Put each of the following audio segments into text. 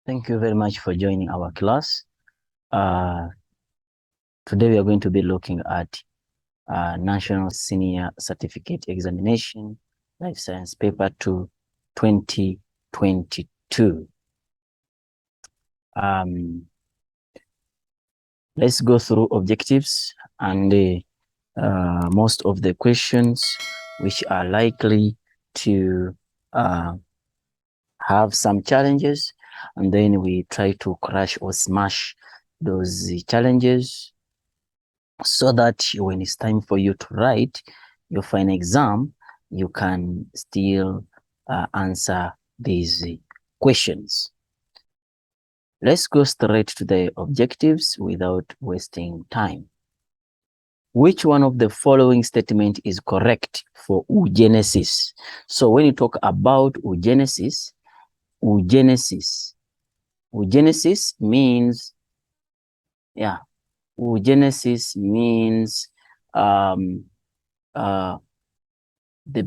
Thank you very much for joining our class. Today we are going to be looking at National Senior Certificate Examination, Life Science Paper 2, 2022. Let's go through objectives and most of the questions which are likely to have some challenges, and then we try to crush or smash those challenges so that when it's time for you to write your final exam, you can still answer these questions. Let's go straight to the objectives without wasting time. Which one of the following statement is correct for oogenesis? So when you talk about oogenesis means, oogenesis means the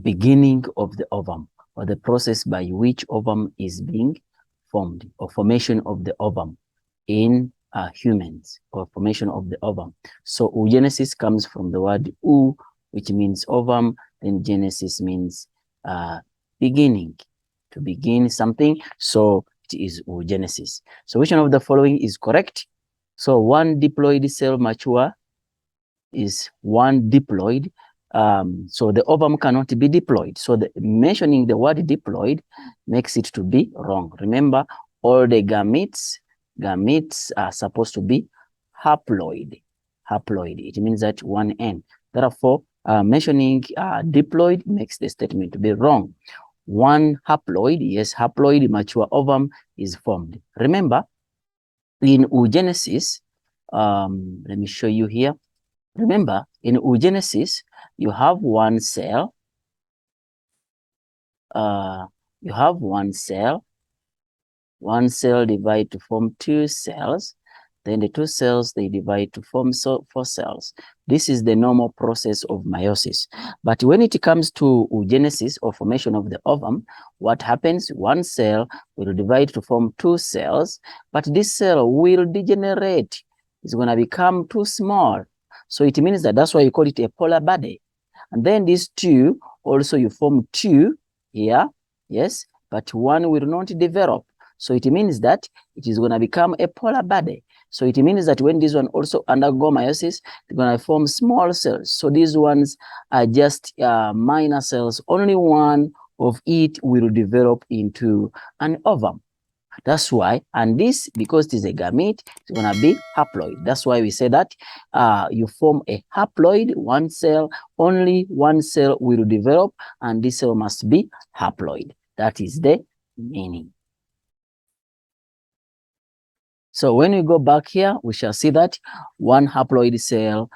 beginning of the ovum, or the process by which ovum is being formed, or formation of the ovum in humans, or formation of the ovum. So oogenesis comes from the word oo, which means ovum, then genesis means beginning, to begin something. So it is oogenesis. So which one of the following is correct? So one diploid cell mature is one diploid. So the ovum cannot be diploid. So mentioning the word diploid makes it to be wrong. Remember, all the gametes are supposed to be haploid. It means that one N. Therefore, mentioning diploid makes the statement to be wrong. One haploid, yes, haploid mature ovum is formed. Remember, in oogenesis, let me show you here. Remember, in oogenesis, you have one cell. One cell divide to form two cells. Then the two cells, they divide to form 4 cells. This is the normal process of meiosis. But when it comes to oogenesis, or formation of the ovum, what happens? One cell will divide to form 2 cells, but this cell will degenerate. It's going to become too small. So it means that's why you call it a polar body. And then these two, also you form 2 here, yes, but one will not develop. So it means that it is going to become a polar body. So it means that when this one also undergo meiosis, they're going to form small cells. So these ones are just minor cells. Only one of it will develop into an ovum. That's why, and this, because it is a gamete, it's going to be haploid. That's why we say that you form a haploid, one cell, only one cell will develop, and this cell must be haploid. That is the meaning. So when we go back here, we shall see that one haploid cell,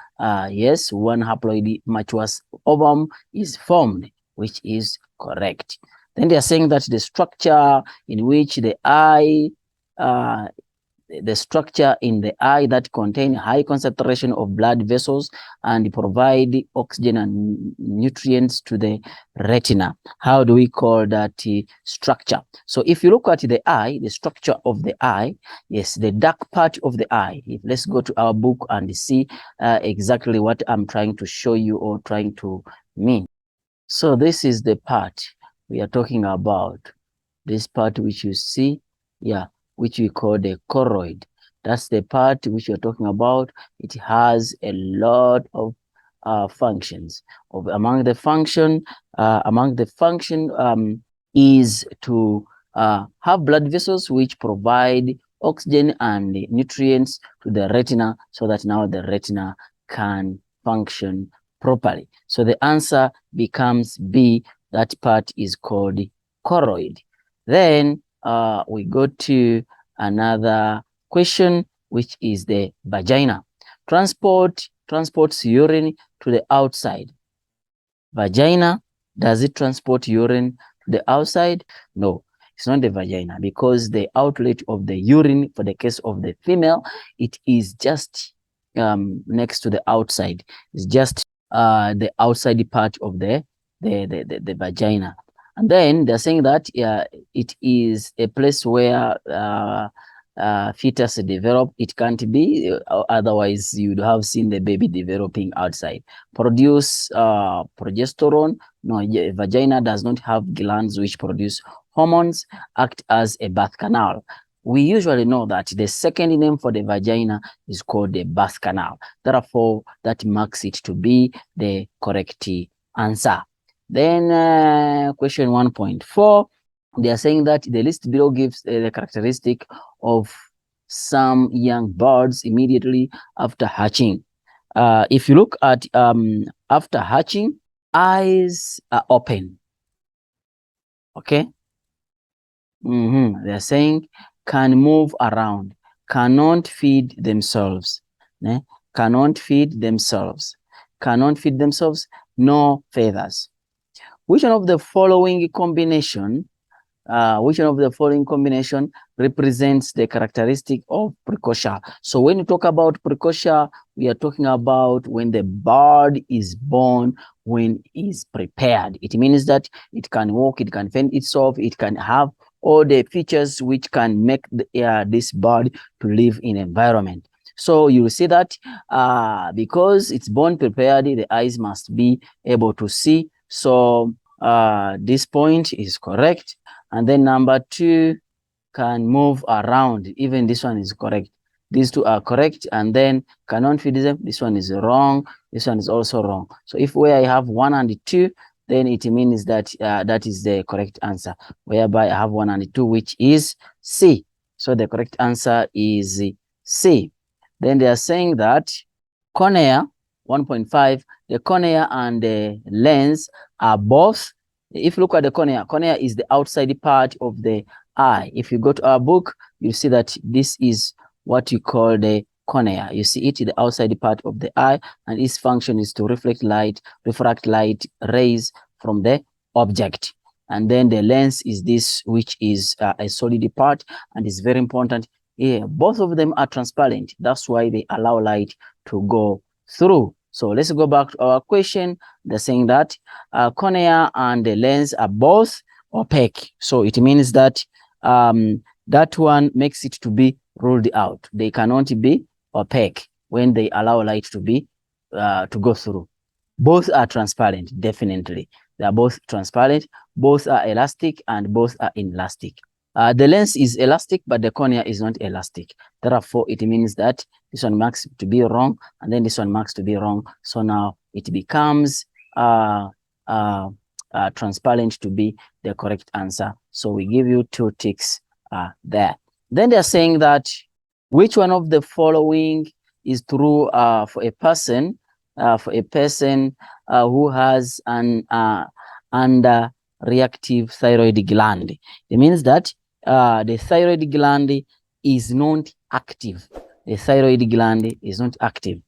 yes, one haploid mature ovum is formed, which is correct. Then they are saying that the structure in which the eye, the structure in the eye that contain high concentration of blood vessels and provide oxygen and nutrients to the retina. How do we call that structure? So if you look at the eye, the structure of the eye, yes, the dark part of the eye. Let's go to our book and see exactly what I'm trying to show you or trying to mean. So this is the part we are talking about. This part which you see, which we call the choroid. That's the part which you're talking about. It has a lot of functions. Among the function is to have blood vessels which provide oxygen and nutrients to the retina, so that now the retina can function properly. So the answer becomes B. That part is called choroid. Then we go to another question, which is the vagina. Transports urine to the outside. Vagina, does it transport urine to the outside? No, it's not the vagina, because the outlet of the urine, for the case of the female, it is just next to the outside. It's just the outside part of the vagina. And then they're saying that it is a place where fetus develop. It can't be, otherwise you'd have seen the baby developing outside. Produce progesterone. No, vagina does not have glands which produce hormones, act as a birth canal. We usually know that the second name for the vagina is called the birth canal. Therefore, that marks it to be the correct answer. Then question 1.4, they are saying that the list below gives the characteristic of some young birds immediately after hatching. If you look at after hatching, eyes are open. Okay. They're saying can move around, cannot feed themselves, cannot feed themselves, no feathers. Which one of the following combination represents the characteristic of precursor? So when you talk about precursor, we are talking about when the bird is born, when it is prepared. It means that it can walk, it can fend itself, it can have all the features which can make this bird to live in environment. So you will see that because it's born prepared, the eyes must be able to see. So this point is correct. And then number 2, can move around. Even this one is correct. These two are correct. And then cannot feed them. This one is wrong. This one is also wrong. So if where I have 1 and 2, then it means that that is the correct answer. Whereby I have 1 and 2, which is C. So the correct answer is C. Then they are saying that cornea, 1.5, the cornea and the lens are both. If you look at the cornea is the outside part of the eye. If you go to our book, you see that this is what you call the cornea. You see it, the outside part of the eye, and its function is to refract light rays from the object. And then the lens is this, which is a solid part and is very important. Yeah, both of them are transparent. That's why they allow light to go through. So let's go back to our question. They're saying that cornea and the lens are both opaque. So it means that that one makes it to be ruled out. They cannot be opaque when they allow light to be to go through. Both are transparent, definitely. They are both transparent, both are elastic, and both are inelastic. The lens is elastic, but the cornea is not elastic. Therefore, it means that this one marks to be wrong, and then this one marks to be wrong. So now it becomes transparent to be the correct answer. So we give you 2 ticks there. Then they're saying that which one of the following is true for a person who has an underreactive thyroid gland. It means that the thyroid gland is not active. The thyroid gland is not active,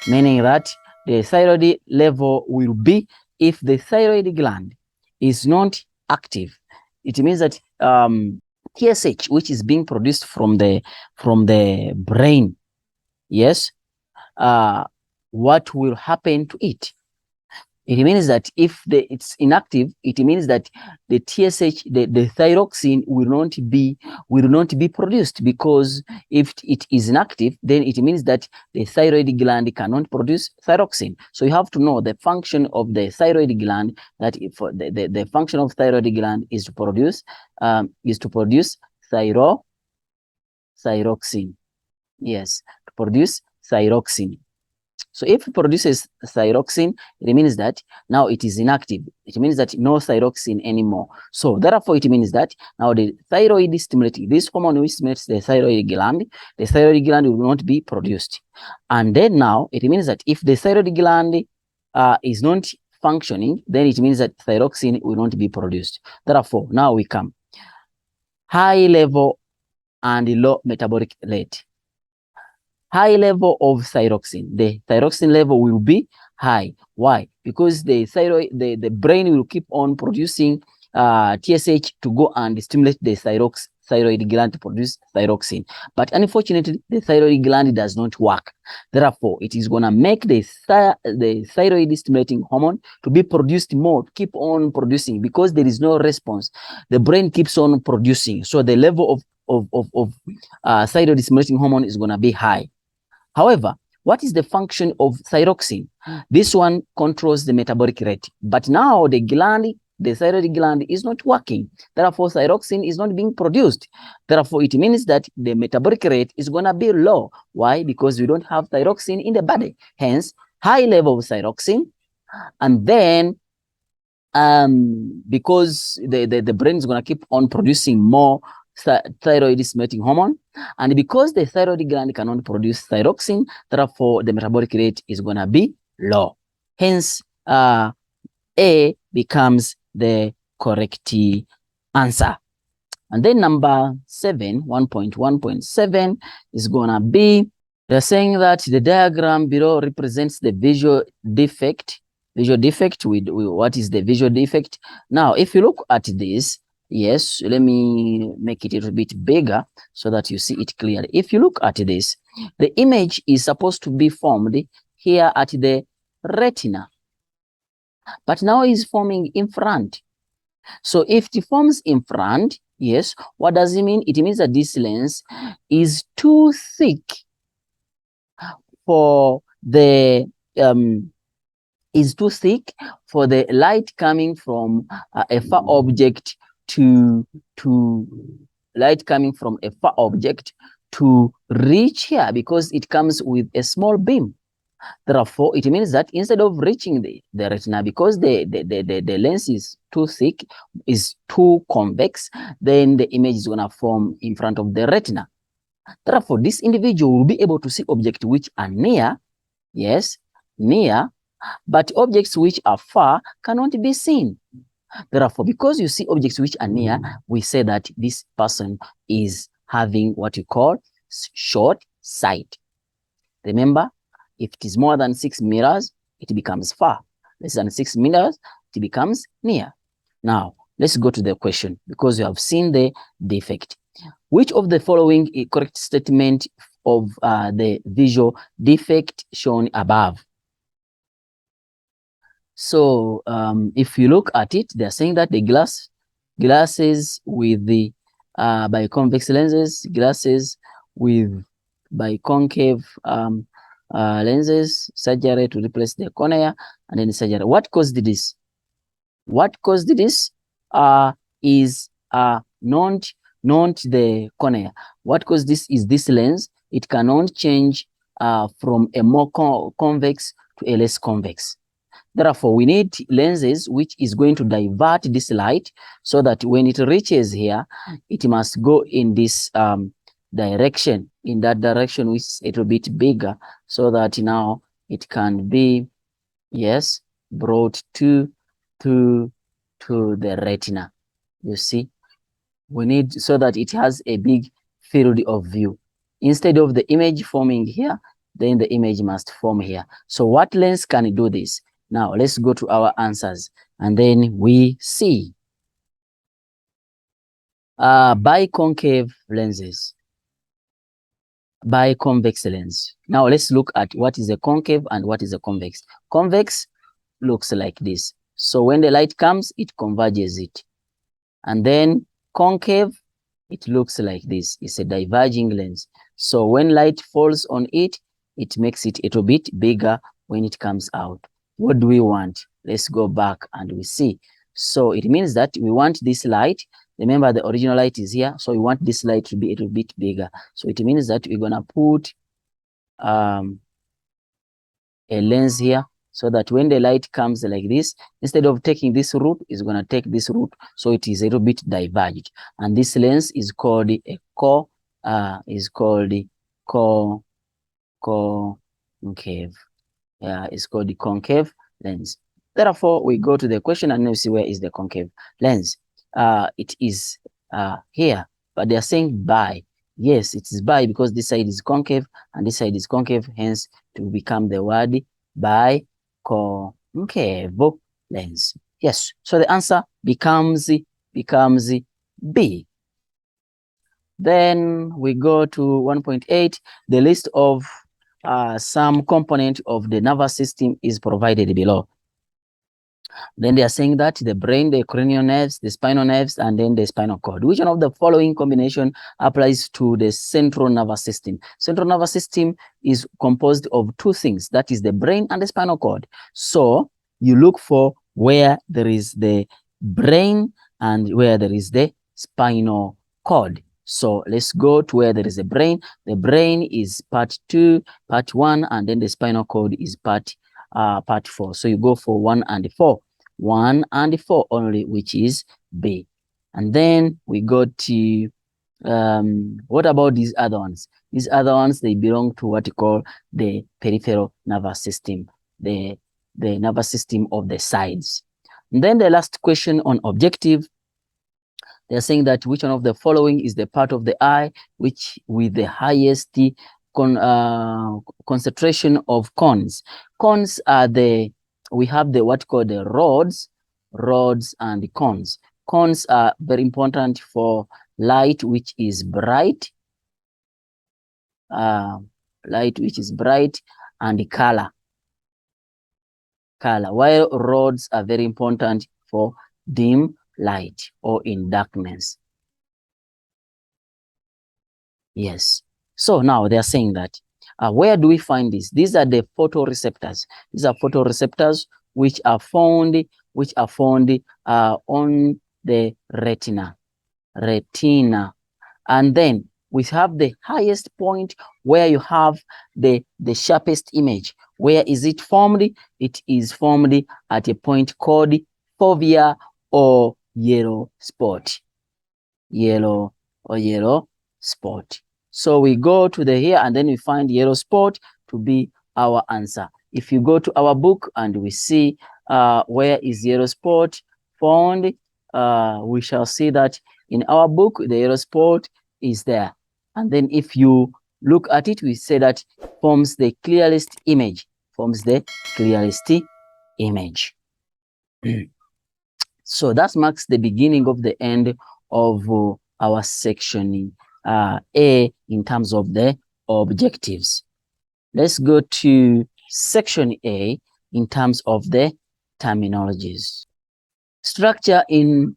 meaning that the thyroid level will be, if the thyroid gland is not active, it means that TSH, which is being produced from the brain, yes, what will happen to it? It means that if it's inactive, it means that the TSH, the thyroxine will not be produced, because if it is inactive, then it means that the thyroid gland cannot produce thyroxine. So you have to know the function of the thyroid gland, that if the function of thyroid gland is to produce thyroxine. Yes, to produce thyroxine. So if it produces thyroxine, it means that now it is inactive. It means that no thyroxine anymore. So therefore, it means that now the thyroid is stimulating. This hormone which stimulates the thyroid gland will not be produced. And then now it means that if the thyroid gland is not functioning, then it means that thyroxine will not be produced. Therefore, now we come high level and low metabolic rate. High level of thyroxine, the thyroxine level will be high. Why? Because the thyroid, the brain will keep on producing TSH to go and stimulate the thyroid gland to produce thyroxine. But unfortunately, the thyroid gland does not work. Therefore, it is going to make the thyroid stimulating hormone to be produced more, keep on producing, because there is no response. The brain keeps on producing. So the level of thyroid stimulating hormone is going to be high. However, what is the function of thyroxine? This one controls the metabolic rate. But now the thyroid gland is not working. Therefore, thyroxine is not being produced. Therefore, it means that the metabolic rate is going to be low. Why? Because we don't have thyroxine in the body. Hence, high level of thyroxine. And then, because the brain is going to keep on producing more thyroid stimulating hormone, and because the thyroid gland cannot produce thyroxine, therefore the metabolic rate is going to be low. Hence, A becomes the correct answer. And then number 7, 1.1.7 is going to be, they're saying that the diagram below represents the visual defect. Visual defect, with what is the visual defect? Now, if you look at this, yes, let me make it a little bit bigger so that you see it clearly. If you look at this, the image is supposed to be formed here at the retina, but now it's forming in front. So if it forms in front, yes, what does it mean? It means that this lens is too thick for the light coming from a far object to reach here, because it comes with a small beam. Therefore, it means that instead of reaching the retina, because the lens is too thick, is too convex, then the image is going to form in front of the retina. Therefore, this individual will be able to see objects which are near, yes, near, but objects which are far cannot be seen. Therefore, because you see objects which are near, we say that this person is having what you call short sight. Remember, if it is more than 6 meters, it becomes far. Less than 6 meters, it becomes near. Now, let's go to the question, because you have seen the defect. Which of the following is correct statement of the visual defect shown above? So if you look at it, they're saying that the glasses with the biconvex lenses, glasses with biconcave lenses, surgery to replace the cornea, and then surgery. What caused this? What caused this is not the cornea. What caused this is this lens. It cannot change from a more convex to a less convex. Therefore, we need lenses which is going to divert this light, so that when it reaches here, it must go in this direction, in that direction which is a little bit bigger, so that now it can be, yes, brought to the retina. You see, we need, so that it has a big field of view. Instead of the image forming here, then the image must form here. So what lens can do this? Now, let's go to our answers, and then we see biconcave lenses, biconvex lens. Now, let's look at what is a concave and what is a convex. Convex looks like this. So when the light comes, it converges it. And then concave, it looks like this. It's a diverging lens. So when light falls on it, it makes it a little bit bigger when it comes out. What do we want? Let's go back and we see. So it means that we want this light. Remember, the original light is here. So we want this light to be a little bit bigger. So it means that we're going to put a lens here, so that when the light comes like this, instead of taking this route, it's going to take this route. So it is a little bit diverged. And this lens is called a concave. Yeah, it's called the concave lens. Therefore, we go to the question and now see where is the concave lens. It is here, but they are saying bi. Yes, it is bi, because this side is concave and this side is concave, hence to become the word biconcave lens. Yes, so the answer becomes B. Then we go to 1.8. The list of some component of the nervous system is provided below. Then they are saying that the brain, the cranial nerves, the spinal nerves, and then the spinal cord. Which one of the following combination applies to the central nervous system? Central nervous system is composed of two things, that is the brain and the spinal cord. So you look for where there is the brain and where there is the spinal cord. So let's go to where there is a brain. The brain is part 2, part 1, and then the spinal cord is part 4. So you go for 1 and 4. 1 and 4 only, which is B. And then we go to what about these other ones? These other ones, they belong to what you call the peripheral nervous system, the nervous system of the sides. And then the last question on objective, they're saying that which one of the following is the part of the eye which with the highest concentration of cones. Cones are we have the what called the rods and cones. Cones are very important for light which is bright, and color, while rods are very important for dim light or in darkness. Yes. So now they are saying that where do we find this? These are the photoreceptors. These are photoreceptors which are found on the retina. And then we have the highest point where you have the sharpest image. Where is it formed? It is formed at a point called fovea or yellow spot. Yellow spot. So we go to the here and then we find yellow spot to be our answer. If you go to our book and we see where is yellow spot found, we shall see that in our book, the yellow spot is there. And then if you look at it, we say that forms the clearest image, So that marks the beginning of the end of our section A in terms of the objectives. Let's go to section A in terms of the terminologies. Structure in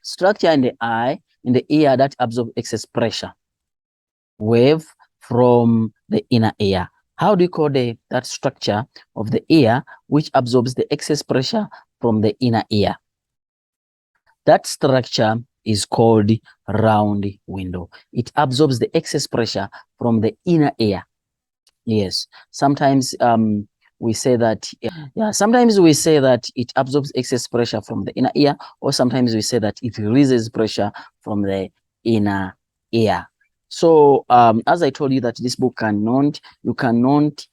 the eye, in the ear that absorbs excess pressure. Wave from the inner ear. How do you call that structure of the ear which absorbs the excess pressure from the inner ear? That structure is called round window. It absorbs the excess pressure from the inner ear. Yes, sometimes we say that, sometimes we say that it absorbs excess pressure from the inner ear, or sometimes we say that it releases pressure from the inner ear. So as I told you that this book you cannot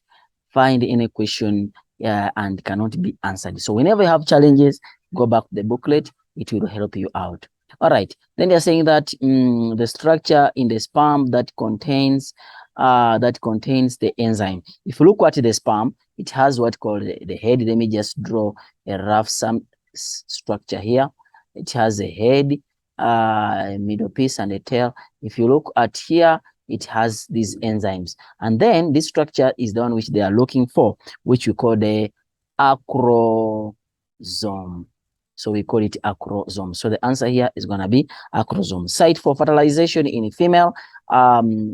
find any question and cannot be answered. So whenever you have challenges, go back to the booklet, it will help you out. All right, then they're saying that the structure in the sperm that contains the enzyme. If you look at the sperm, it has what called the head. Let me just draw a rough structure here. It has a head, a middle piece, and a tail. If you look at here, it has these enzymes. And then this structure is the one which they are looking for, which we call the acrosome. So we call it acrosome. So the answer here is going to be acrosome. Site for fertilization in female.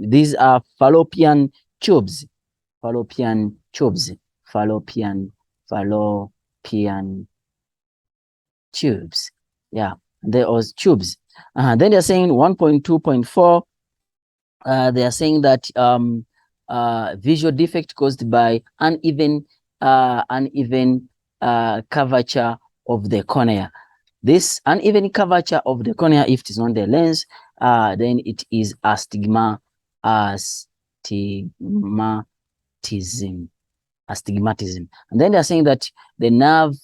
These are fallopian tubes. Fallopian tubes. Yeah, there was tubes. Then they're saying 1.2.4. They are saying that visual defect caused by uneven curvature of the cornea. This uneven curvature of the cornea, if it is not the lens, then it is astigmatism. And then they are saying that the nerve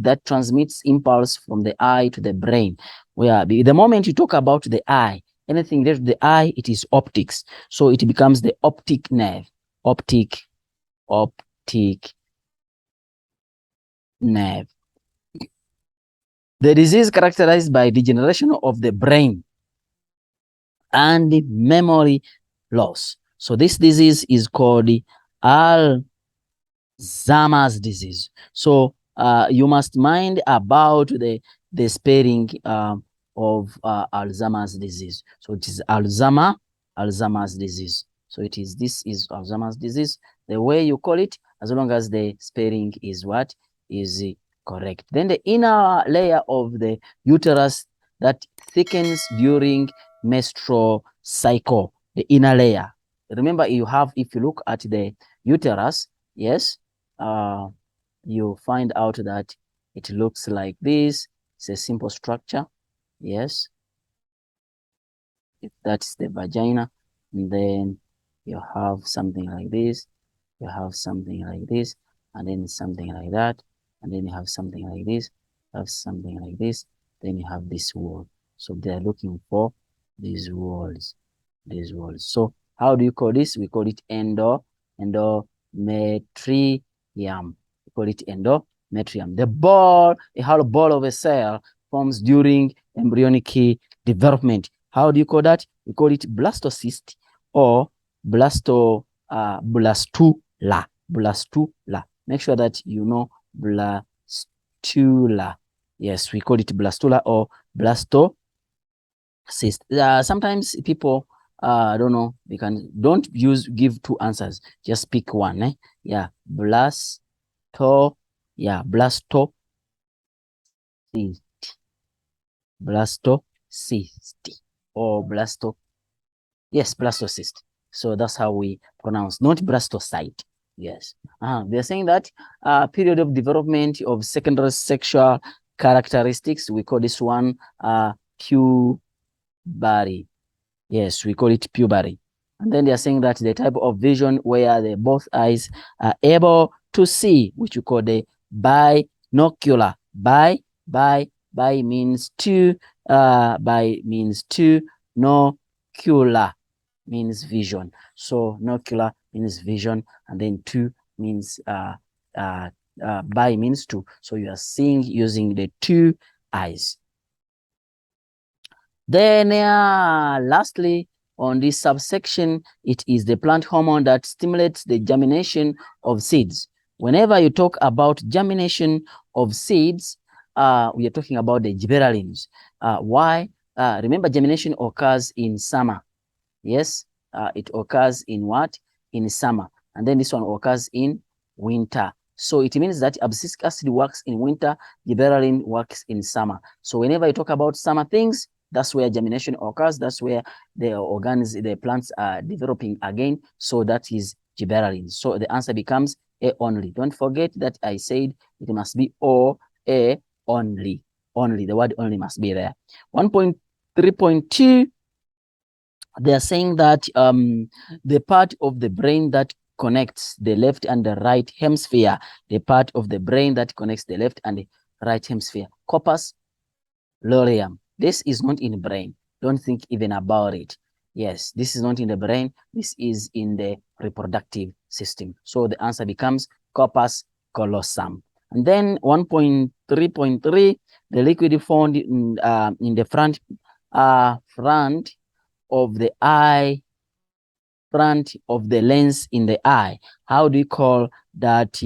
that transmits impulse from the eye to the brain. Where the moment you talk about the eye, anything related to the eye, it is optics. So it becomes the optic nerve. Optic nerve. The disease characterized by degeneration of the brain. and memory loss. So this disease is called Alzheimer's disease. So you must mind about the spelling of Alzheimer's disease. So it is Alzheimer's disease. So this is Alzheimer's disease. The way you call it, as long as the spelling is what is correct. Then the inner layer of the uterus that thickens during menstrual cycle. The inner layer. Remember, if you look at the uterus, yes, you find out that it looks like this. It's a simple structure. Yes, if that's the vagina, and then you have something like this, you have something like this, and then something like that, and then you have something like this, you have something like this, then you have this wall. So they're looking for these walls, So how do you call this? We call it endometrium. We call it endometrium. The ball, a hollow ball of a cell forms during embryonic development. How do you call that? We call it blastocyst or blastula. Make sure that you know blastula. Yes, we call it blastula or blastocyst. Sometimes people don't know, don't give two answers, just pick one. Yeah, blastocyst or blastocyst. So that's how we pronounce, not blastocyte. Yes. They're saying that period of development of secondary sexual characteristics, we call this one puberty. Yes, we call it puberty. And then they're saying that the type of vision where both eyes are able to see, which we call the binocular. Bi means two, nocular means vision. So nocular means vision, and then two means bi means two. So you are seeing using the two eyes. Then lastly, on this subsection, it is the plant hormone that stimulates the germination of seeds. Whenever you talk about germination of seeds, we are talking about the gibberellins. Why? Remember, germination occurs in summer. Yes, it occurs in what? In summer. And then this one occurs in winter. So it means that abscisic acid works in winter, gibberellin works in summer. So whenever you talk about summer things, that's where germination occurs. That's where the plants are developing again. So that is gibberellin. So the answer becomes A only. Don't forget that I said it must be O, A only. Only, the word only must be there. 1.3.2, they are saying that the part of the brain that connects the left and the right hemisphere, right hemisphere, corpus luteum. This is not in the brain. Don't think even about it. Yes, this is not in the brain. This is in the reproductive system. So the answer becomes corpus callosum. And then 1.3.3, the liquid found in the front of the eye, front of the lens in the eye. How do you call that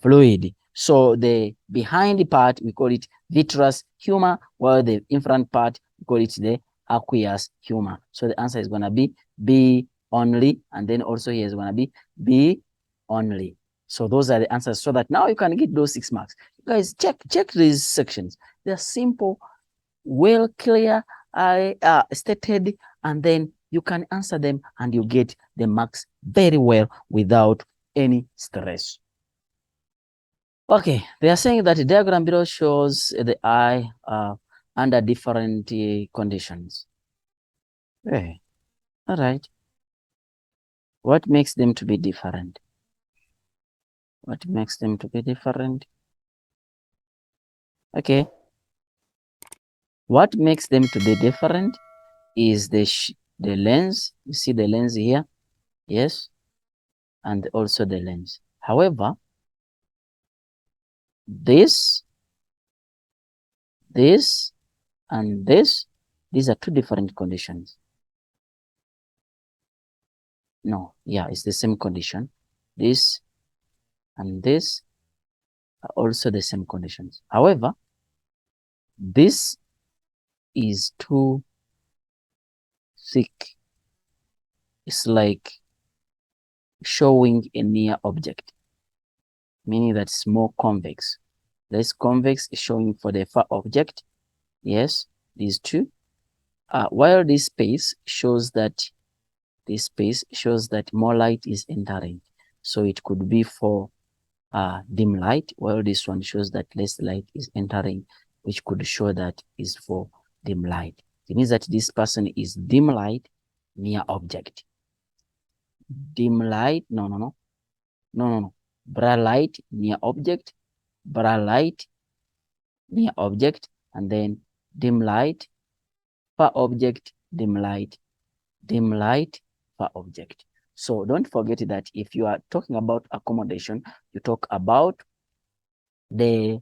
fluid? So the behind part, we call it vitreous humor, while the in front part, we call it the aqueous humor. So the answer is going to be B only, and then also here is going to be B only. So those are the answers, so that now you can get those 6 marks. You guys, check these sections. They're simple, well clear, stated, and then you can answer them and you get the marks very well without any stress. Okay, they are saying that the diagram below shows the eye under different conditions. Okay. All right. What makes them to be different? What makes them to be different? Okay. What makes them to be different is the lens. You see the lens here? Yes. And also the lens. However, this, and this, these are two different conditions. No, yeah, it's the same condition. This and this are also the same conditions. However, this is too thick. It's like showing a near object, meaning that it's more convex. Less convex is showing for the far object. Yes, these two. While this space shows that more light is entering. So it could be for dim light, while this one shows that less light is entering, which could show that is for dim light. It means that this person is dim light near object. Dim light, no. Bright light near object, bright light near object, and then dim light, far object, dim light, far object. So don't forget that if you are talking about accommodation, you talk about the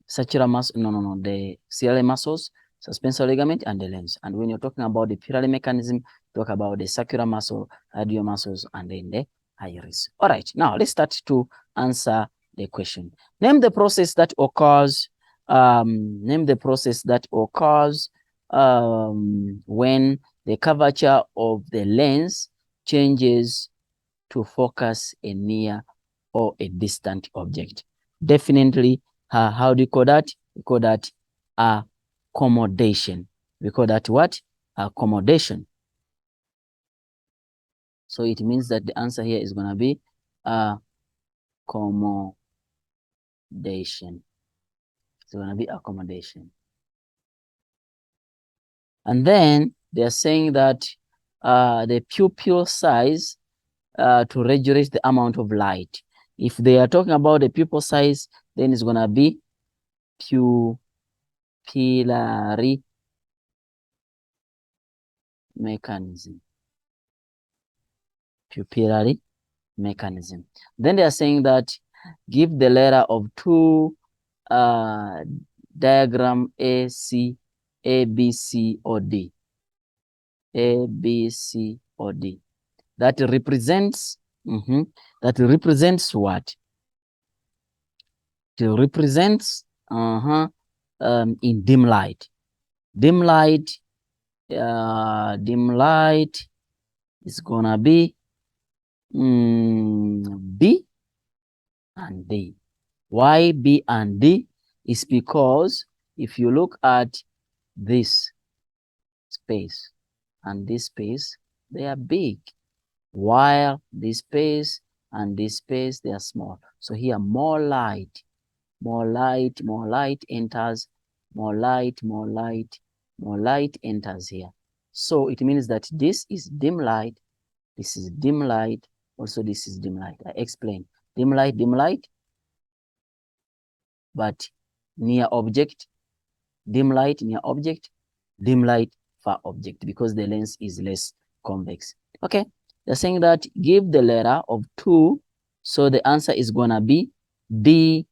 sacral muscle, the ciliary muscles, suspensory ligament, and the lens. And when you're talking about the pyrale mechanism, talk about the sacral muscle, radial muscles, and then the iris. All right, now let's start to answer the question. Name the process that occurs. When the curvature of the lens changes to focus a near or a distant object. Definitely, how do you call that? We call that accommodation. We call that what? Accommodation. So it means that the answer here is going to be accommodation. It's going to be accommodation. And then they're saying that the pupil size to regulate the amount of light. If they are talking about the pupil size, then it's going to be pupillary mechanism. Pupillary mechanism. Then they are saying that give the letter of two diagram A, B, C, or D. A, B, C, or D. That represents what? It represents in dim light. Dim light is gonna be B and D. Why B and D? Is because if you look at this space and this space, they are big, while this space and this space, they are small. So here, more light enters, more light enters here. So it means that this is dim light, this is dim light, also this is dim light. I explain. Dim light, but near object, dim light near object, dim light far object, because the lens is less convex. Okay, they're saying that give the letter of 2, so the answer is gonna be B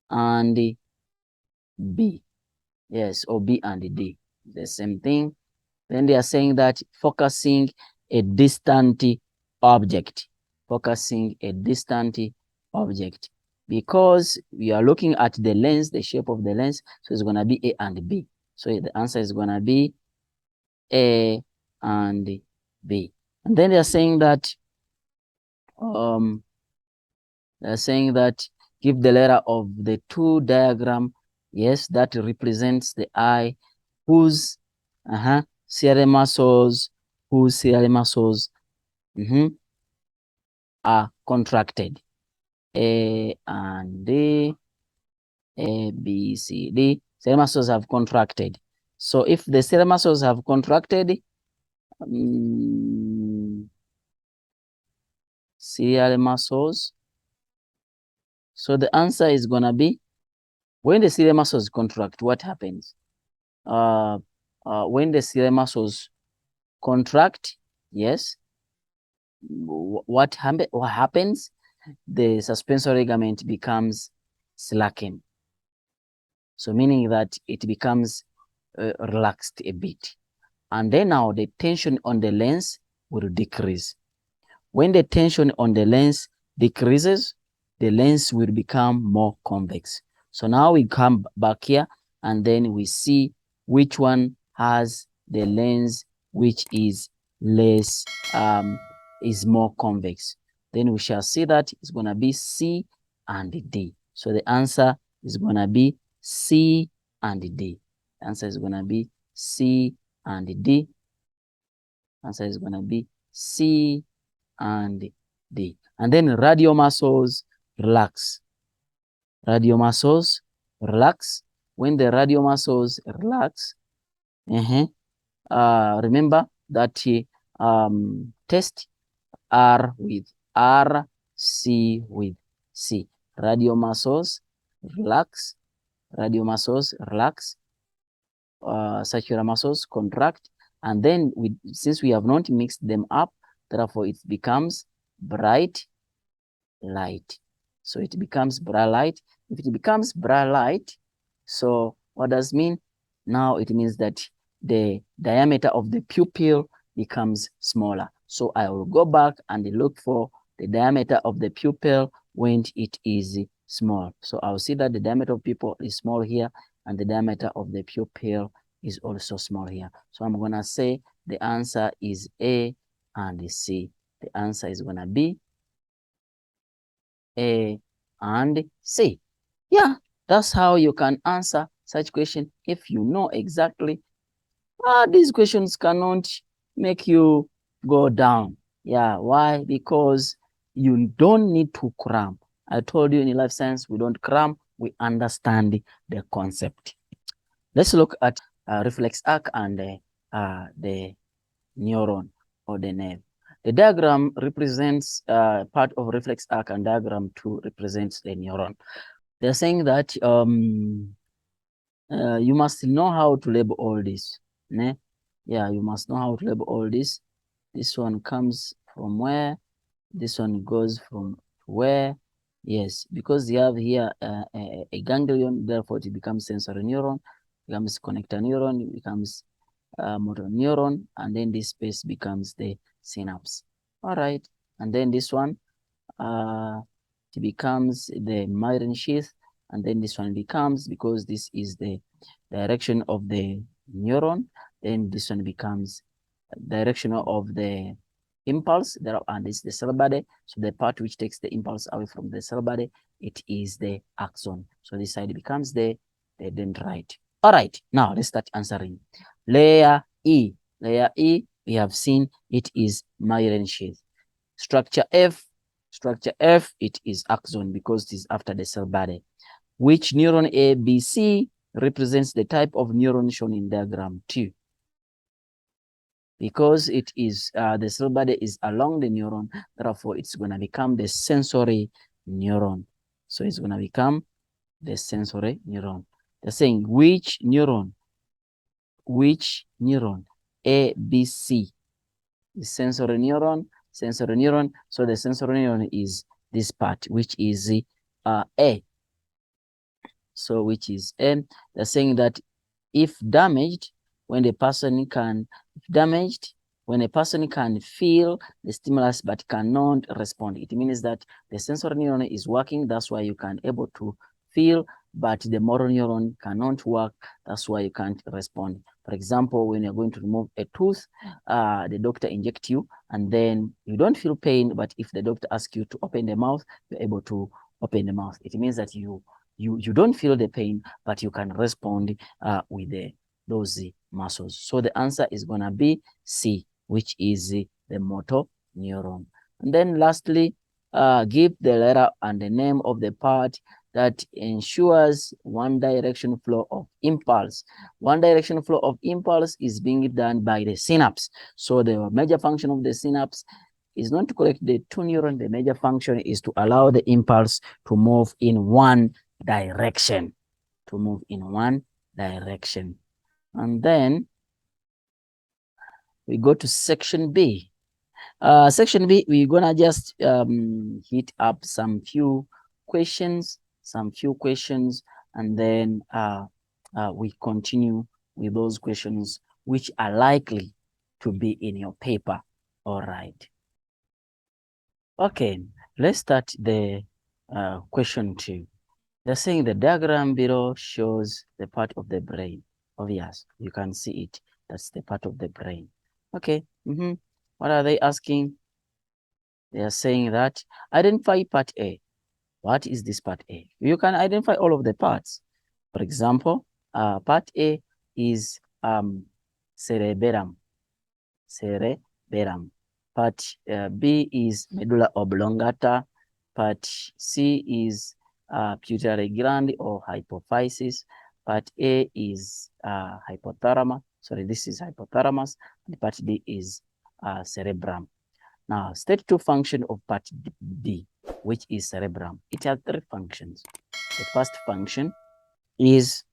and B. Yes, or B and D, the same thing. Then they are saying that focusing a distant object, because we are looking at the lens, the shape of the lens, so it's going to be A and B. So the answer is going to be A and B. And then they are saying that give the letter of the 2 diagram, yes, that represents the eye, whose ciliary muscles, are contracted. A and D, A, B, C, D. Ciliary muscles have contracted. So if the ciliary muscles have contracted, ciliary muscles, so the answer is going to be, when the ciliary muscles contract, what happens? When the ciliary muscles contract, yes, what happens? The suspensory ligament becomes slackened. So meaning that it becomes relaxed a bit. And then now the tension on the lens will decrease. When the tension on the lens decreases, the lens will become more convex. So now we come back here and then we see which one has the lens which is less, is more convex. Then we shall see that it's going to be C and D. So the answer is going to be C and D. The answer is going to be C and D. The answer is going to be C and D. And then radial muscles relax. Radial muscles relax. When the radial muscles relax, remember that test R with R, C with C. Radial muscles relax. Radial muscles relax. Circular muscles contract. And then since we have not mixed them up, therefore it becomes bright light. So it becomes bright light. If it becomes bright light, so what does it mean? Now it means that the diameter of the pupil becomes smaller. So I will go back and look for the diameter of the pupil when it is small. So I'll see that the diameter of pupil is small here, and the diameter of the pupil is also small here. So I'm going to say the answer is A and C. The answer is going to be A and C. Yeah, that's how you can answer such question if you know exactly. These questions cannot make you go down. Yeah, why? Because you don't need to cram. I told you in life science, we don't cram, we understand the concept. Let's look at reflex arc and the neuron or the nerve. The diagram represents part of reflex arc, and diagram 2 represents the neuron. They're saying that you must know how to label all this. Ne? Yeah, you must know how to label all this. This one comes from where? This one goes from where? Yes, because you have here a ganglion, therefore it becomes sensory neuron, becomes connector neuron, it becomes motor neuron, and then this space becomes the synapse. All right, and then this one, it becomes the myelin sheath, and then this one becomes, because this is the direction of the neuron, then this one becomes direction of the impulse there, and it's the cell body. So the part which takes the impulse away from the cell body, it is the axon. So this side becomes the dendrite. All right, now let's start answering. Layer E. Layer E, we have seen it is myelin sheath. Structure F, it is axon because it is after the cell body. Which neuron A, B, C represents the type of neuron shown in diagram 2? Because it is the cell body is along the neuron, therefore it's going to become the sensory neuron. So it's going to become the sensory neuron. They're saying which neuron A, B, C is sensory neuron. So the sensory neuron is this part, which is A. So which is A. They're saying that if damaged, when a person can feel the stimulus but cannot respond, it means that the sensory neuron is working. That's why you can able to feel, but the motor neuron cannot work. That's why you can't respond. For example, when you're going to remove a tooth, the doctor injects you, and then you don't feel pain, but if the doctor asks you to open the mouth, you're able to open the mouth. It means that you don't feel the pain, but you can respond with those muscles. So the answer is going to be C, which is the motor neuron. And then lastly, give the letter and the name of the part that ensures one direction flow of impulse. One direction flow of impulse is being done by the synapse. So the major function of the synapse is not to collect the two neurons. The major function is to allow the impulse to move in one direction. And then we go to section B. Section B, we're gonna just hit up some few questions, and then we continue with those questions which are likely to be in your paper. All right. Okay, let's start the question 2. They're saying the diagram below shows the part of the brain. Obvious, you can see it. That's the part of the brain. Okay. What are they asking? They are saying that identify part A. What is this part A? You can identify all of the parts. For example, part A is cerebellum. Cerebellum. Part B is medulla oblongata. Part C is pituitary gland or hypophysis. Part A is hypothalamus. Sorry, this is hypothalamus. And part D is cerebrum. Now, state 2 function of part D, which is cerebrum. It has 3 functions. The first function is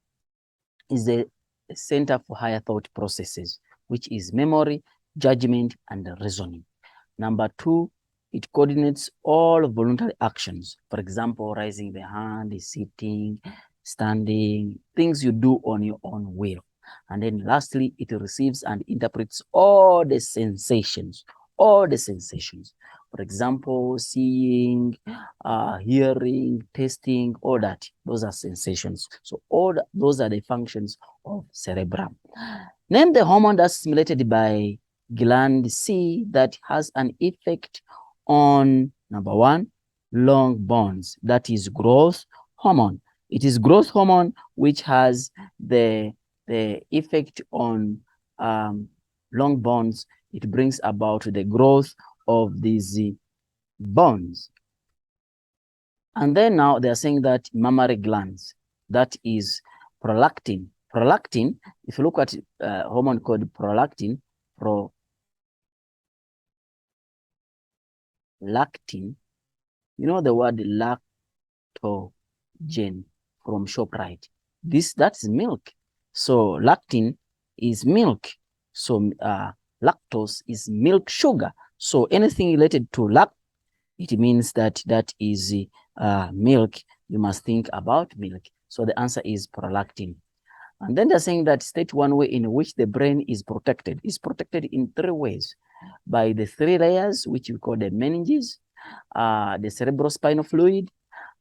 the center for higher thought processes, which is memory, judgment, and reasoning. Number 2, it coordinates all voluntary actions. For example, raising the hand, sitting, standing, things you do on your own will. And then lastly, it receives and interprets all the sensations. For example, seeing, hearing, tasting, all that. Those are sensations. So those are the functions of cerebrum. Name the hormone that's stimulated by gland C that has an effect on, number 1, long bones. That is growth hormone. It is growth hormone which has the effect on long bones. It brings about the growth of these bones. And then now they're saying that mammary glands, that is prolactin. Prolactin, if you look at a hormone called prolactin, you know the word lactogen from ShopRite. That's milk. So lactin is milk. So lactose is milk sugar. So anything related to it means that is milk. You must think about milk. So the answer is prolactin. And then they're saying that state 1 way in which the brain is protected. It's protected in 3 ways. By the 3 layers, which we call the meninges, the cerebrospinal fluid,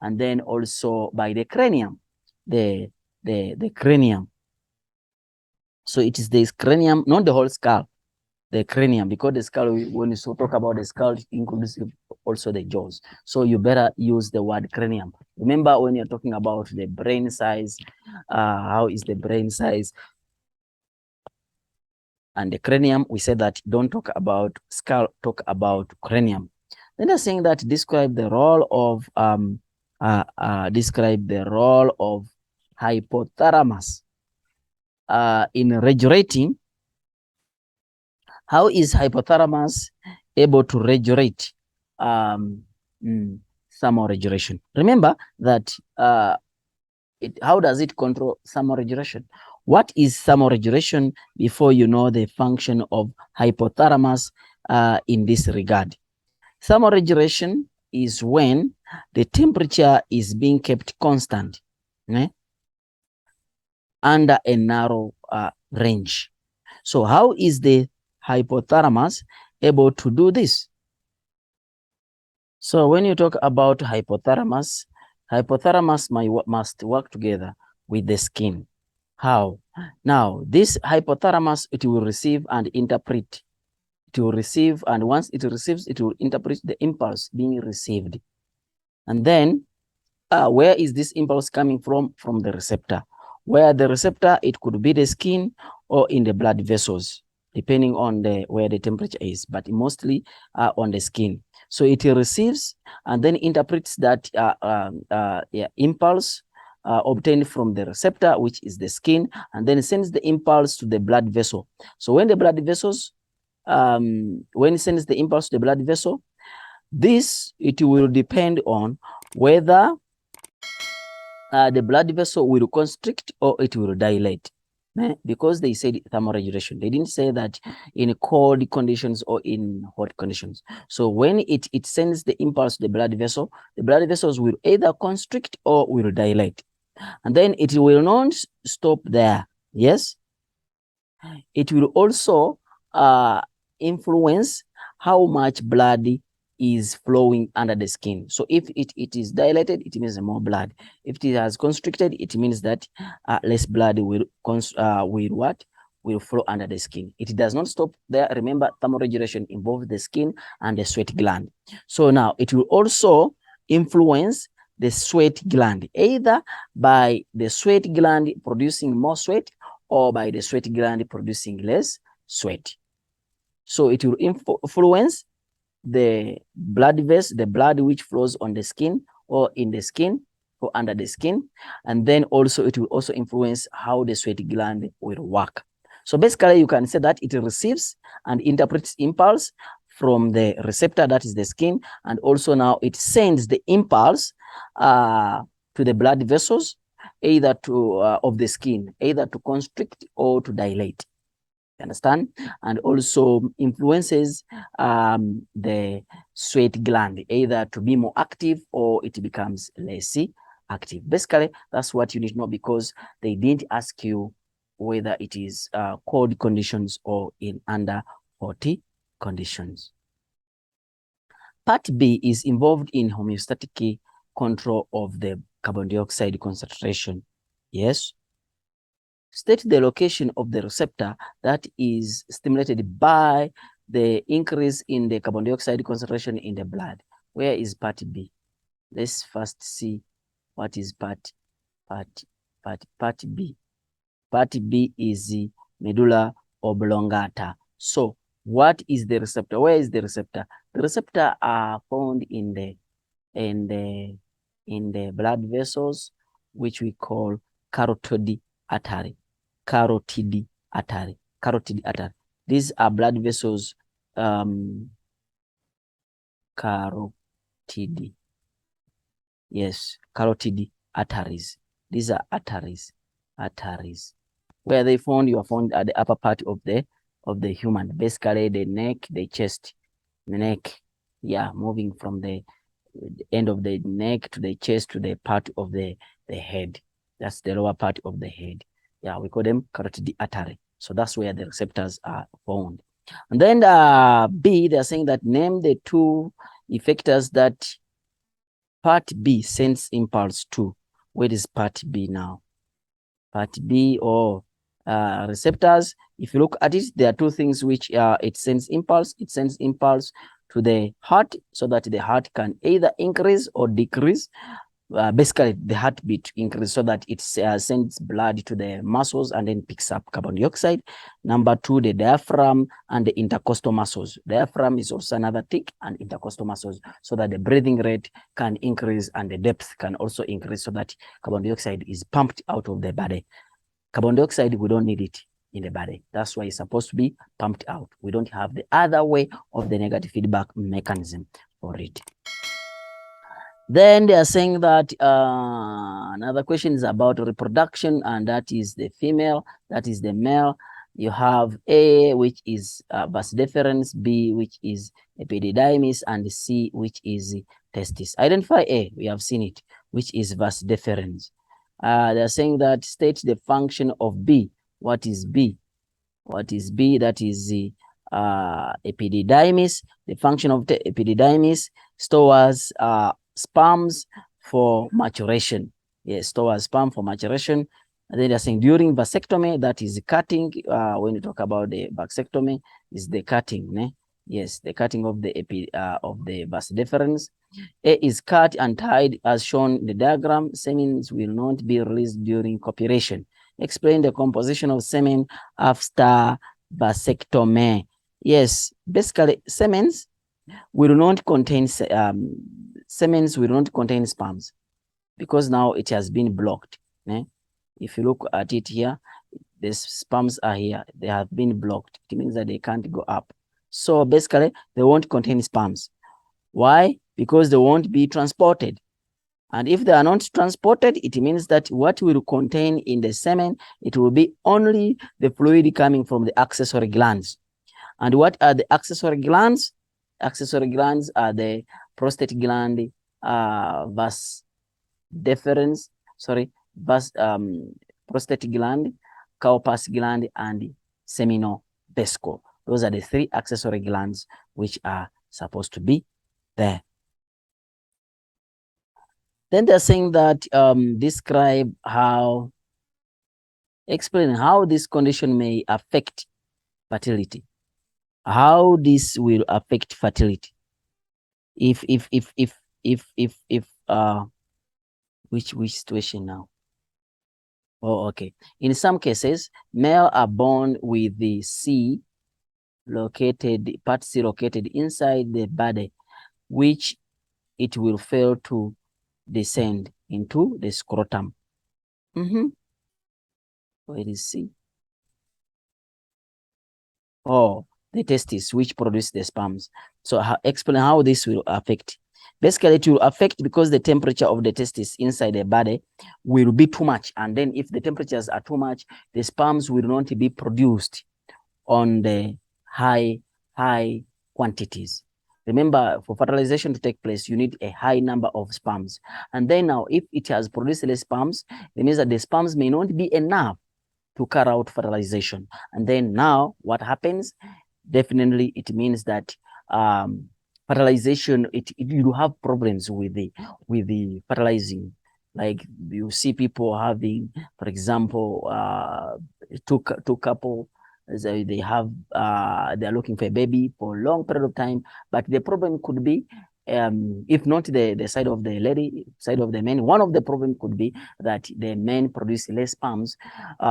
and then also by the cranium, the cranium. So it is this cranium, not the whole skull, the cranium, because the skull, when you talk about the skull, it includes also the jaws. So you better use the word cranium. Remember, when you're talking about the brain size, how is the brain size? And the cranium, we said that don't talk about skull, talk about cranium. Then they're saying that describe the role of hypothalamus in regulating. How is hypothalamus able to regulate thermoregulation? Remember that how does it control thermoregulation? What is thermoregulation before you know the function of hypothalamus in this regard? Thermoregulation is when the temperature is being kept constant under a narrow range. So how is the hypothalamus able to do this? So when you talk about hypothalamus must work together with the skin. How? Now, this hypothalamus, it will receive and interpret. It will receive, and once it receives, it will interpret the impulse being received. And then, where is this impulse coming from? From the receptor. Where the receptor, it could be the skin or in the blood vessels, depending on where the temperature is, but mostly on the skin. So it receives and then interprets that impulse obtained from the receptor, which is the skin, and then sends the impulse to the blood vessel. So when the blood vessels, when it sends the impulse to the blood vessel, it will depend on whether the blood vessel will constrict or it will dilate. Because they said thermoregulation. They didn't say that in cold conditions or in hot conditions. So when it sends the impulse to the blood vessels will either constrict or will dilate. And then it will not stop there. Yes? It will also influence how much blood is flowing under the skin. So if it is dilated, it means more blood. If it has constricted, it means that less blood will flow under the skin. It does not stop there. Remember, thermoregulation involves the skin and the sweat gland. So now it will also influence the sweat gland, either by the sweat gland producing more sweat or by the sweat gland producing less sweat. So it will influence the blood vessel, the blood which flows on the skin or in the skin or under the skin. And then also it will also influence how the sweat gland will work. So basically you can say that it receives and interprets impulse from the receptor, that is the skin, and also now it sends the impulse to the blood vessels, either to of the skin, either to constrict or to dilate. You understand? And also influences the sweat gland, either to be more active or it becomes less active. Basically, that's what you need to know, because they didn't ask you whether it is cold conditions or in under 40 conditions. Part B is involved in homeostatic control of the carbon dioxide concentration. Yes. State the location of the receptor that is stimulated by the increase in the carbon dioxide concentration in the blood. Where is part B? Let's first see what is part B. Part B is the medulla oblongata. So what is the receptor? Where is the receptor? The receptor are found in the blood vessels, which we call carotid artery. Carotid artery. These are blood vessels. Carotid. Yes, carotid arteries. These are arteries. Where they found? You are found at the upper part of the human. Basically, the neck, the chest, the neck. Yeah, moving from the end of the neck to the chest to the part of the head. That's the lower part of the head. Yeah, we call them carotid artery. So that's where the receptors are found. And then B, they're saying that name the two effectors that part B sends impulse to. Where is part B now? Part B or receptors. If you look at it, there are two things which it sends impulse. It sends impulse to the heart so that the heart can either increase or decrease. Basically, the heartbeat increase so that it sends blood to the muscles and then picks up carbon dioxide. Number two, the diaphragm and the intercostal muscles. Diaphragm is also another tick, and intercostal muscles, so that the breathing rate can increase and the depth can also increase so that carbon dioxide is pumped out of the body. Carbon dioxide, we don't need it in the body. That's why it's supposed to be pumped out. We don't have the other way of the negative feedback mechanism for it. Then they are saying that another question is about reproduction, and that is the female, that is the male. You have A, which is vas deferens, B, which is epididymis, and C, which is testis. Identify A, we have seen it, which is vas deferens. They are saying that state the function of B. What is B? What is B? That is the epididymis. The function of the epididymis stores sperms for maturation. Yes, stores sperm for maturation. And then they're saying during vasectomy, that is cutting. When you talk about the vasectomy, is the cutting. Ne? Yes, the cutting of the vas deferens. A is cut and tied as shown in the diagram. Semen will not be released during copulation. Explain the composition of semen after vasectomy. Yes, basically semens will not contain sperms because now it has been blocked. Eh? If you look at it here, the sperms are here. They have been blocked. It means that they can't go up. So basically, they won't contain sperms. Why? Because they won't be transported. And if they are not transported, it means that what will contain in the semen, it will be only the fluid coming from the accessory glands. And what are the accessory glands? Accessory glands are the prostate gland, vas deferens, prostate gland, Cowper's gland, and seminal vesicle. Those are the 3 accessory glands which are supposed to be there. Then they're saying that explain how this condition may affect fertility. How this will affect fertility. Which situation now? Oh, okay. In some cases, male are born with the part C located inside the body, which it will fail to descend into the scrotum. Where is C? Oh, the testes, which produce the sperms. So explain how this will affect. Basically, it will affect because the temperature of the testes inside the body will be too much. And then if the temperatures are too much, the sperms will not be produced on the high quantities. Remember, for fertilization to take place, you need a high number of sperms. And then now, if it has produced less sperms, it means that the sperms may not be enough to carry out fertilization. And then now, what happens? Definitely, it means that fertilization, you have problems with the fertilizing. Like you see people having, for example, two couple. So they are looking for a baby for a long period of time, but the problem could be, if not the side of the lady, side of the man, one of the problem could be that the men produce less sperms,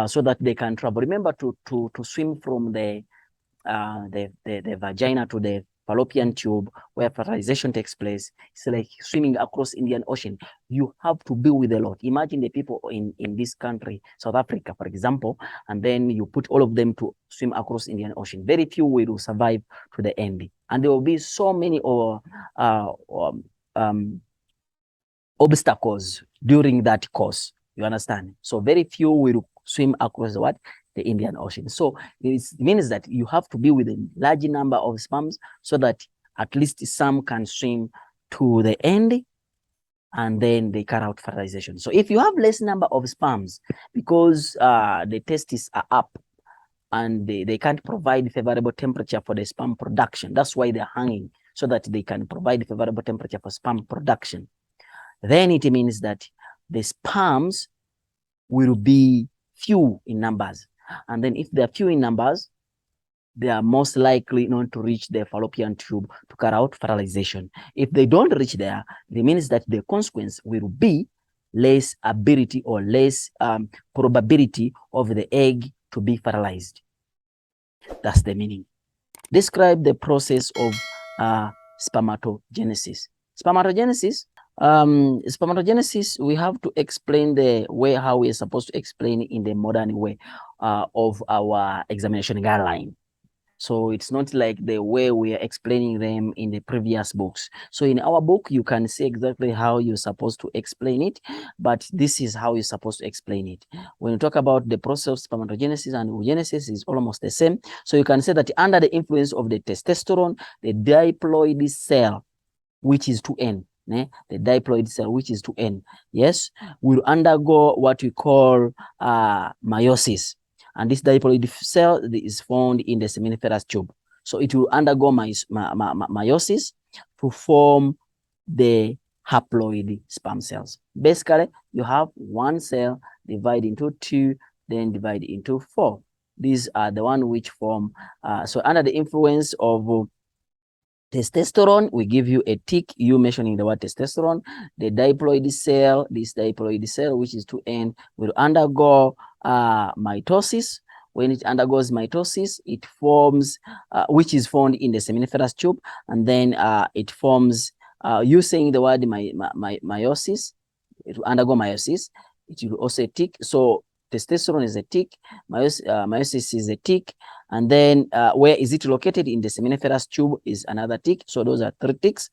so that they can travel. Remember to swim from the vagina to the fallopian tube where fertilization takes place. It's like swimming across Indian Ocean. You have to be with a lot. Imagine the people in this country, South Africa, for example, and then you put all of them to swim across Indian Ocean. Very few will survive to the end. And there will be so many obstacles during that course. You understand? So very few will swim across the Indian Ocean. So it means that you have to be with a large number of sperms so that at least some can swim to the end, and then they carry out fertilization. So if you have less number of sperms because the testes are up and they can't provide favorable temperature for the sperm production, that's why they're hanging, so that they can provide favorable temperature for sperm production. Then it means that the sperms will be few in numbers. And then if they're few in numbers, they are most likely not to reach the fallopian tube to carry out fertilization. If they don't reach there, it means that the consequence will be less ability or less probability of the egg to be fertilized. That's the meaning. Describe the process of spermatogenesis. Spermatogenesis, we have to explain the way how we are supposed to explain in the modern way of our examination guideline. So it's not like the way we are explaining them in the previous books. So in our book, you can see exactly how you're supposed to explain it, but this is how you're supposed to explain it. When you talk about the process of spermatogenesis and oogenesis, is almost the same. So you can say that under the influence of the testosterone, the diploid cell, which is 2N, the diploid cell, which is 2N, yes, will undergo what we call meiosis. And this diploid cell is found in the seminiferous tube. So it will undergo meiosis to form the haploid sperm cells. Basically, you have one cell divided into 2, then divided into 4. These are the one which form, so under the influence of testosterone, we give you a tick, you mentioning the word testosterone. The diploid cell, this diploid cell, which is 2N, will undergo mitosis. When it undergoes mitosis, it forms, which is found in the seminiferous tube, and then it forms, you saying the word meiosis, it will undergo meiosis. It will also a tick. So testosterone is a tick, meiosis is a tick, and then where is it located? In the seminiferous tube is another tick. So those are 3 ticks.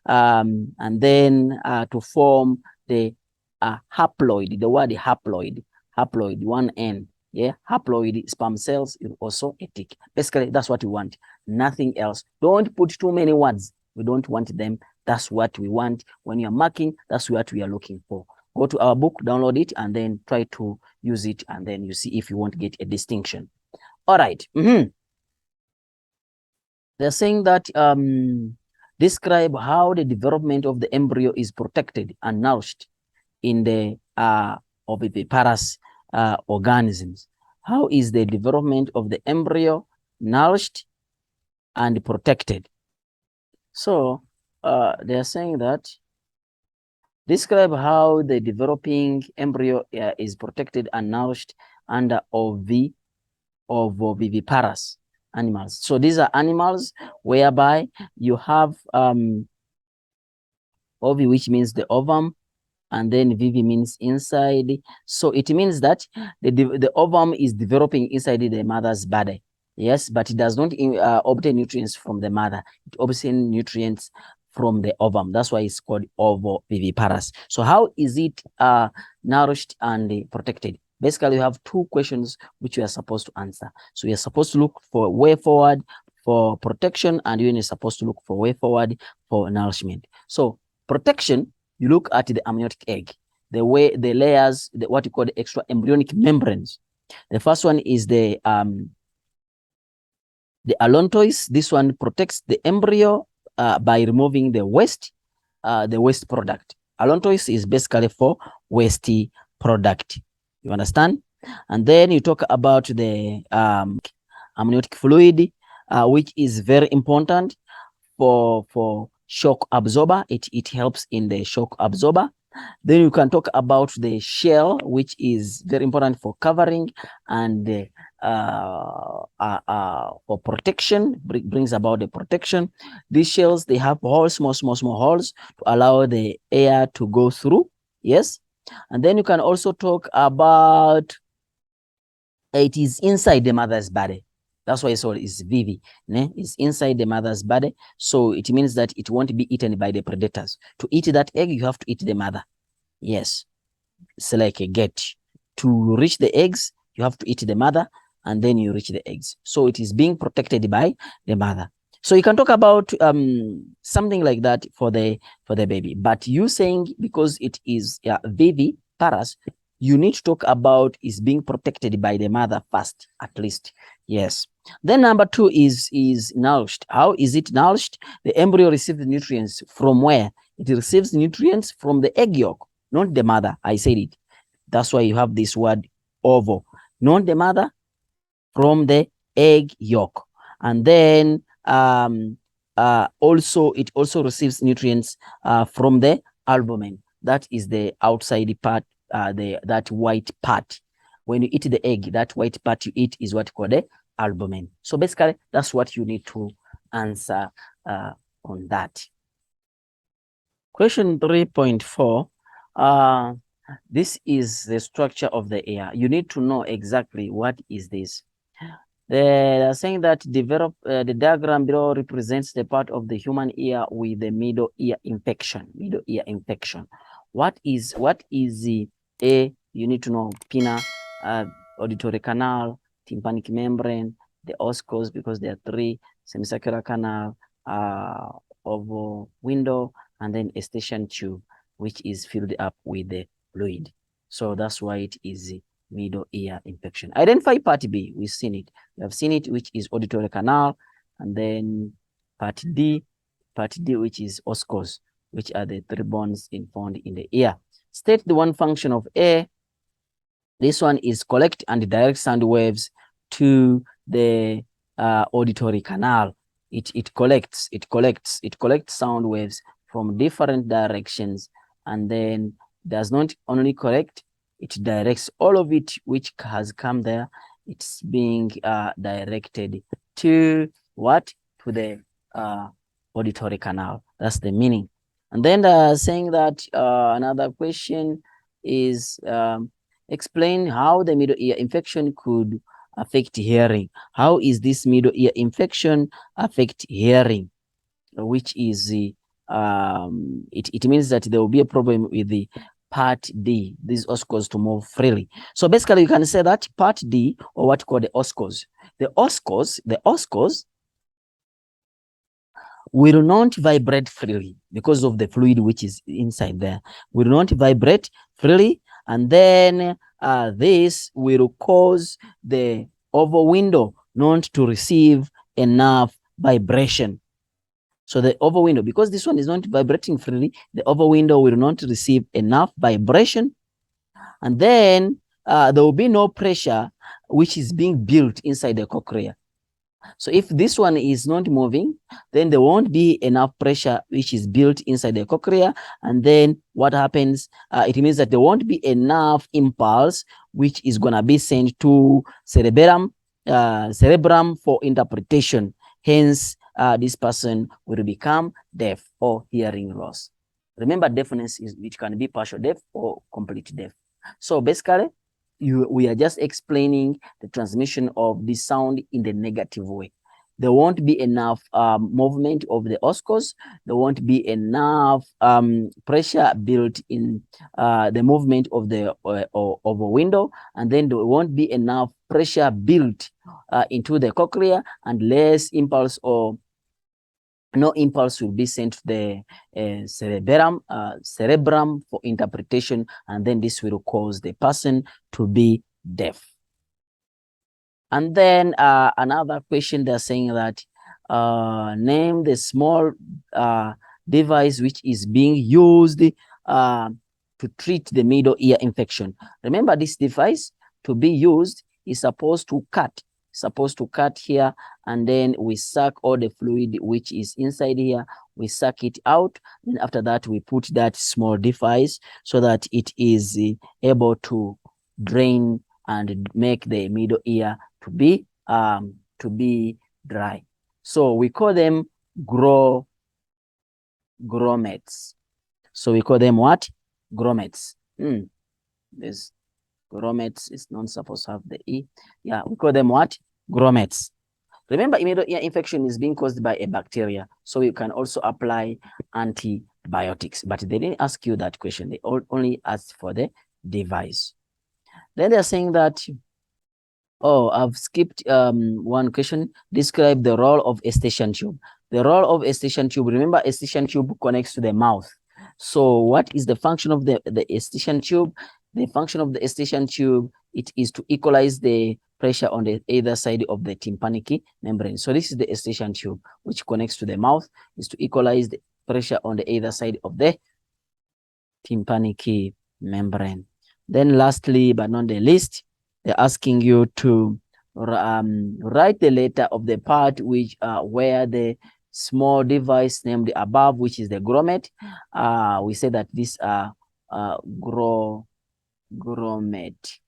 And then to form the haploid, the word haploid, 1N, yeah, haploid sperm cells is also a tick. Basically, that's what we want, nothing else. Don't put too many words. We don't want them. That's what we want. When you're marking, that's what we are looking for. Go to our book, download it, and then try to use it, and then you see if you want to get a distinction. All right. They're saying that describe how the development of the embryo is protected and nourished in the oviviparous organisms. How is the development of the embryo nourished and protected? So they're saying that describe how the developing embryo is protected and nourished under oviviparous animals. So these are animals whereby you have ovi, which means the ovum, and then vivi means inside. So it means that the ovum is developing inside the mother's body. Yes, but it does not obtain nutrients from the mother. It obtains nutrients from the ovum. That's why it's called ovoviviparous. So how is it nourished and protected? Basically, you have two questions which you are supposed to answer. So you're supposed to look for way forward for protection, and you're supposed to look for way forward for nourishment. So protection, you look at the amniotic egg, the way the layers, what you call the extra embryonic membranes. The first one is the allantois. This one protects the embryo by removing the waste product. Allantois is basically for waste product. You understand? And then you talk about the amniotic fluid, which is very important for shock absorber. It helps in the shock absorber. Then you can talk about the shell, which is very important for covering and for protection, brings about the protection. These shells, they have holes, small holes to allow the air to go through. Yes. And then you can also talk about it is inside the mother's body. That's why it's called is vivi. It's inside the mother's body. So it means that it won't be eaten by the predators. To eat that egg, you have to eat the mother. Yes. It's like a gate. To reach the eggs, you have to eat the mother, and then you reach the eggs. So it is being protected by the mother. So you can talk about something like that for the baby. But you saying because it is viviparous, you need to talk about is being protected by the mother first, at least. Yes. Then number two is nourished. How is it nourished? The embryo receives nutrients from where? It receives nutrients from the egg yolk, not the mother. I said it. That's why you have this word ovo, not the mother, from the egg yolk. And then also it also receives nutrients from the albumin. That is the outside part, that white part. When you eat the egg, that white part you eat is what called the albumin. So basically, that's what you need to answer on that. Question 3.4. This is the structure of the ear. You need to know exactly what is this. They are saying that the diagram below represents the part of the human ear with the middle ear infection. Middle ear infection. What is the A? You need to know pinna, auditory canal, tympanic membrane, the oscars, because there are three, semicircular canal, oval window, and then eustachian tube, which is filled up with the fluid. So that's why it is middle ear infection. Identify part B. We've seen it. We have seen it, which is auditory canal, and then part D, which is oscars, which are the three bones found in the ear. State the one function of A. This one is collect and direct sound waves to the auditory canal. It collects sound waves from different directions, and then does not only collect, it directs all of it which has come there. It's being directed to what? To the auditory canal. That's the meaning. And then saying that another question is explain how the middle ear infection could affect hearing. How is this middle ear infection affect hearing? Which is it means that there will be a problem with the part D, these oscars to move freely. So basically you can say that part D, or what you call the oscars. The oscars will not vibrate freely because of the fluid which is inside there. Will not vibrate freely, and then this will cause the oval window not to receive enough vibration. So the over window, because this one is not vibrating freely, the over window will not receive enough vibration, and then there will be no pressure which is being built inside the cochlea. So if this one is not moving, then there won't be enough pressure which is built inside the cochlea. And then what happens? It means that there won't be enough impulse which is going to be sent to cerebrum for interpretation. Hence, this person will become deaf or hearing loss. Remember, deafness is it can be partial deaf or complete deaf. So basically, we are just explaining the transmission of this sound in the negative way. There won't be enough movement of the oscars. There won't be enough pressure built in the movement of the of a window, and then there won't be enough pressure built into the cochlea, and less impulse or no impulse will be sent to the cerebrum for interpretation, and then this will cause the person to be deaf. And then another question, they're saying that name the small device which is being used to treat the middle ear infection. Remember, this device to be used is supposed to cut here, and then we suck all the fluid which is inside here. We suck it out, and after that we put that small device so that it is able to drain and make the middle ear to be dry. So we call them grommets. So we call them what? Grommets. This grommets is not supposed to have the E. Yeah, we call them what? Grommets. Remember, middle ear infection is being caused by a bacteria. So you can also apply antibiotics. But they didn't ask you that question. They only asked for the device. Then they're saying that, oh, I've skipped one question. Describe the role of eustachian tube. The role of eustachian tube, remember, eustachian tube connects to the mouth. So what is the function of the eustachian tube? The function of the eustachian tube, it is to equalize the pressure on the either side of the tympanic membrane. So this is the eustachian tube, which connects to the mouth, is to equalize the pressure on the either side of the tympanic membrane. Then lastly, but not the least, they're asking you to write the letter of the part which where the small device named above, which is the grommet. We say that these are grommets,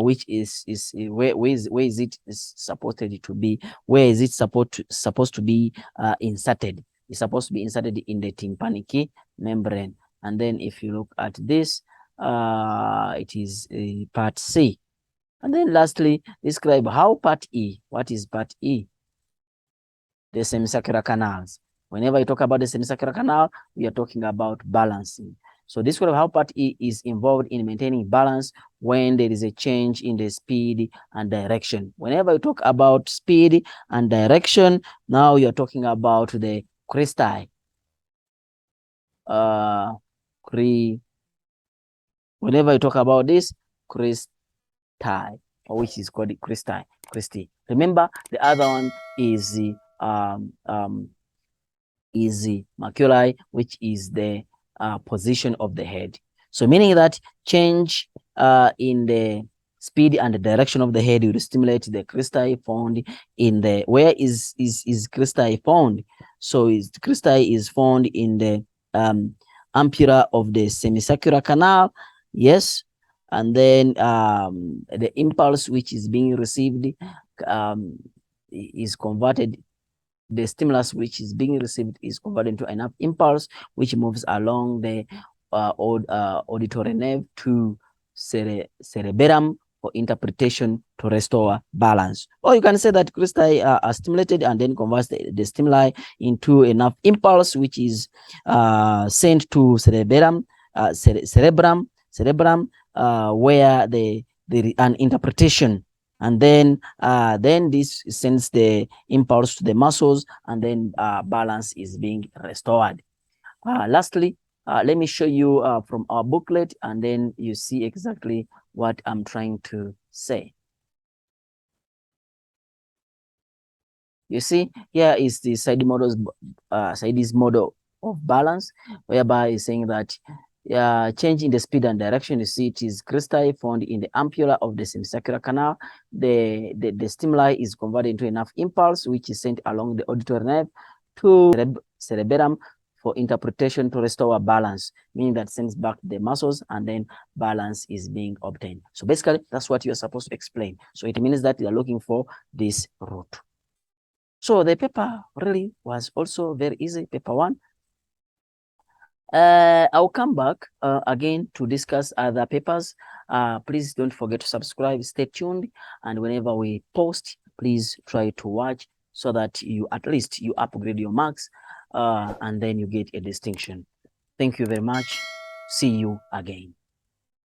which is where is it supposed to be? Where is it supposed to be inserted? It's supposed to be inserted in the tympanic membrane. And then if you look at this, it is part C. And then lastly, describe how part E. What is part E? The semicircular canals. Whenever you talk about the semicircular canal, we are talking about balancing. So describe how part E is involved in maintaining balance when there is a change in the speed and direction. Whenever you talk about speed and direction, now you're talking about the cristae. Whenever you talk about this, cristae, which is called cristae. Remember, the other one is the maculae, which is the position of the head. So meaning that change in the speed and the direction of the head will stimulate the cristae found in the, where is cristae found? So cristae is found in the ampulla of the semicircular canal. Yes. And then the impulse which is being received is converted, the stimulus which is being received is converted into enough impulse which moves along the auditory nerve to cerebellum for interpretation to restore balance. Or you can say that cristae are stimulated and then converts the stimuli into enough impulse which is sent to cerebellum, where the an interpretation, and then this sends the impulse to the muscles, and then balance is being restored. Lastly, let me show you from our booklet, and then you see exactly what I'm trying to say. You see, here is the Saidi's model of balance, whereby it's saying that change in the speed and direction. You see, it is crystal found in the ampulla of the semicircular canal. The stimuli is converted into enough impulse, which is sent along the auditory nerve to cerebellum for interpretation to restore balance, meaning that sends back the muscles and then balance is being obtained. So basically, that's what you're supposed to explain. So it means that you're looking for this root. So the paper really was also very easy, paper 1. I'll come back again to discuss other papers. Please don't forget to subscribe, stay tuned, and whenever we post, please try to watch so that you at least you upgrade your marks and then you get a distinction. Thank you very much. See you again.